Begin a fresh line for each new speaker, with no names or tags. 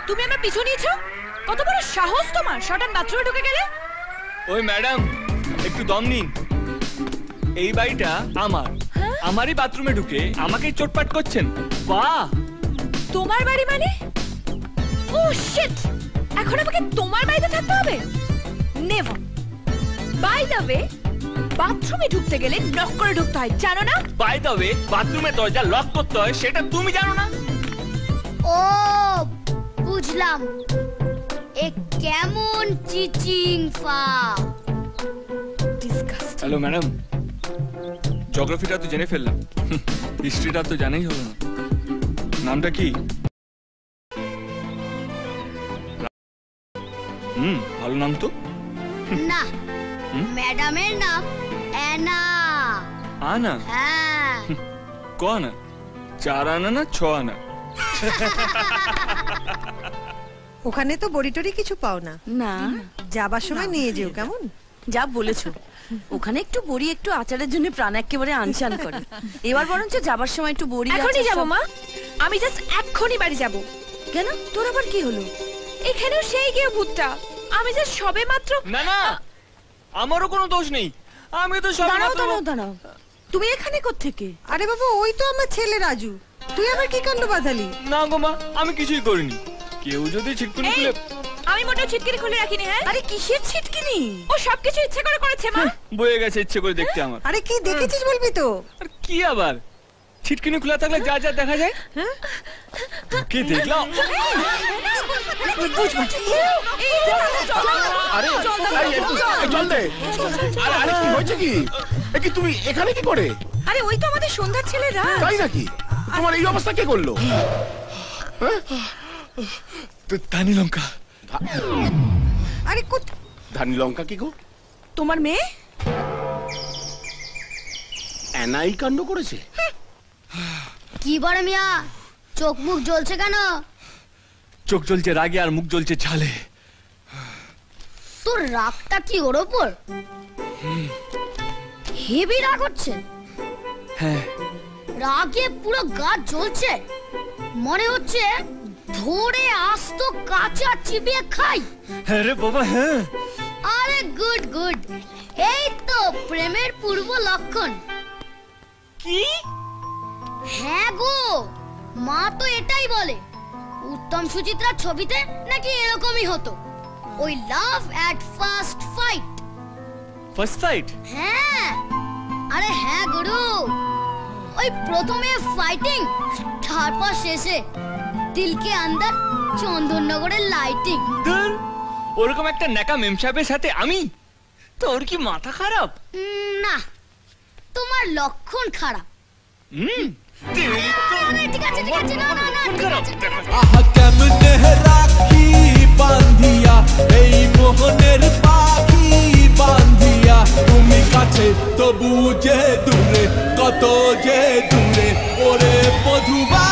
তুমি আমার পিছু নিয়েছো? কত বড় সাহস তোমার শটান বাথরুমে ঢুকে গেলে?
ওই ম্যাডাম একটু দম নিন। এই বাড়িটা আমার, আমারই বাথরুমে ঢুকে আমাকেই চোটপাট করছেন। বাহ,
তোমার বাড়ি মানে? ও শিট, এখন আমাকে তোমার বাড়িতে থাকতে হবে? নেভার। বাই দ্য ওয়ে, বাথরুমে ঢুকতে গেলে নক করে ঢুকতে হয়, জানো না?
বাই দ্য ওয়ে, বাথরুমের দরজা লক করতে হয় সেটা তুমি জানো না?
ও বুঝলাম, এ কেমন চিচিং ফা।
ডিসকাস্টিং।
হ্যালো ম্যাডাম, জিওগ্রাফিটা তো জেনে ফেললাম, হিস্ট্রিটা তো জানাই হলো না। নামটা কি? ভালো নাম তো।
না, ম্যাডামের নাম অ্যানা।
আনা?
হ্যাঁ।
ক আনা? 4 আনা না 6 আনা?
ওখানে তো বড়ি টড়ি কিছু পাও না,
না
যাবার সময় নিয়ে যেও, কেমন?
যা বলেছো, ওখানে একটু বড়ি একটু আচারের জন্য প্রাণ একেবারে আনচান করে। এবার বরঞ্চ যাবার সময় একটু বড়ি।
এখনই যাবো মা, আমি জাস্ট এক্ষুনি বাড়ি যাব।
কেন, তোর আবার কি হলো?
এখানেও সেই গিয়ে ভূতটা। আমি জাস্ট সবে মাত্র।
না না, আমারও কোনো দোষ নেই, আমি তো সব।
দাঁড়াও দাঁড়াও দাঁড়াও, তুমি এখানে কোত্থেকে?
আরে বাবু, ওই তো আমার ছেলে রাজু। তুই আবার কি কাণ্ড বাঁধালি?
না গো মা, আমি কিছুই করিনি। কেউ যদি ছিটকুনি খুলে।
আমি মোটেও ছিটকিনি খুলে রাখিনি। হ্যাঁ,
আরে কিসের ছিটকিনি?
ও সবকিছু ইচ্ছে করে করেছে মা।
বয়ে গেছে ইচ্ছে করে দেখতে আমার।
আরে কি দেখেছিস বলবি তো?
আর কি আবার, ছিটকিনি খোলা থাকলে যা যা দেখা যায়। কি দেখলাম?
আরে জল দে। আরে কি হয়েছে কি? কি তুমি এখানে কি করে?
আরে ওই তো আমাদের সন্ধ্যার ছেলে রাজ।
তাই নাকি? তোমার এই অবস্থা কে করলো?
ধানি লঙ্কা।
আরে
ধানি লঙ্কা কি গো?
তোমার মেয়ে
অ্যানাই কাণ্ড করেছে।
কি বড় মিয়া, চোখ মুখ জ্বলছে কেন?
চোখ জ্বলছে রাগে আর মুখ জ্বলছে ঝালে।
তোর রাগটা কি ওর ওপর? হেভি রাগ হচ্ছে।
হ্যাঁ,
রাগে পুরো গা জ্বলছে, মনে হচ্ছে ধরে আস্ত কাঁচা চিবিয়ে খাই।
হ্যাঁ রে বাবা, হ্যাঁ।
আরে গুড গুড, এই তো প্রেমের পূর্ব লক্ষণ।
কি?
হ্যাঁ গো, মা তো এটাই বলে। উত্তম সুচিত্রার ছবিতে নাকি এরকমই হতো, ওই love at first fight.
First fight?
হ্যাঁ, আরে হ্যাঁ গুরু, ওই প্রথমে ফাইটিং, তারপর শেষে দিল কে আন্দার চন্দননগরের লাইটিং।
ধুর, ওরকম একটা নেকা মেম সাহেবের সাথে আমি? তোর কি মাথা খারাপ?
না, তোমার লক্ষণ খারাপ। ঠিক আছে ঠিক আছে, না না না, ঠিক আছে।
আহা কেমনে রাখি বান্ধিয়া এই মোহনের পাখি বান্ধিয়া, তুমি কাছে তবু যে দূরে, কত যে দূরে ওরে মধুবা।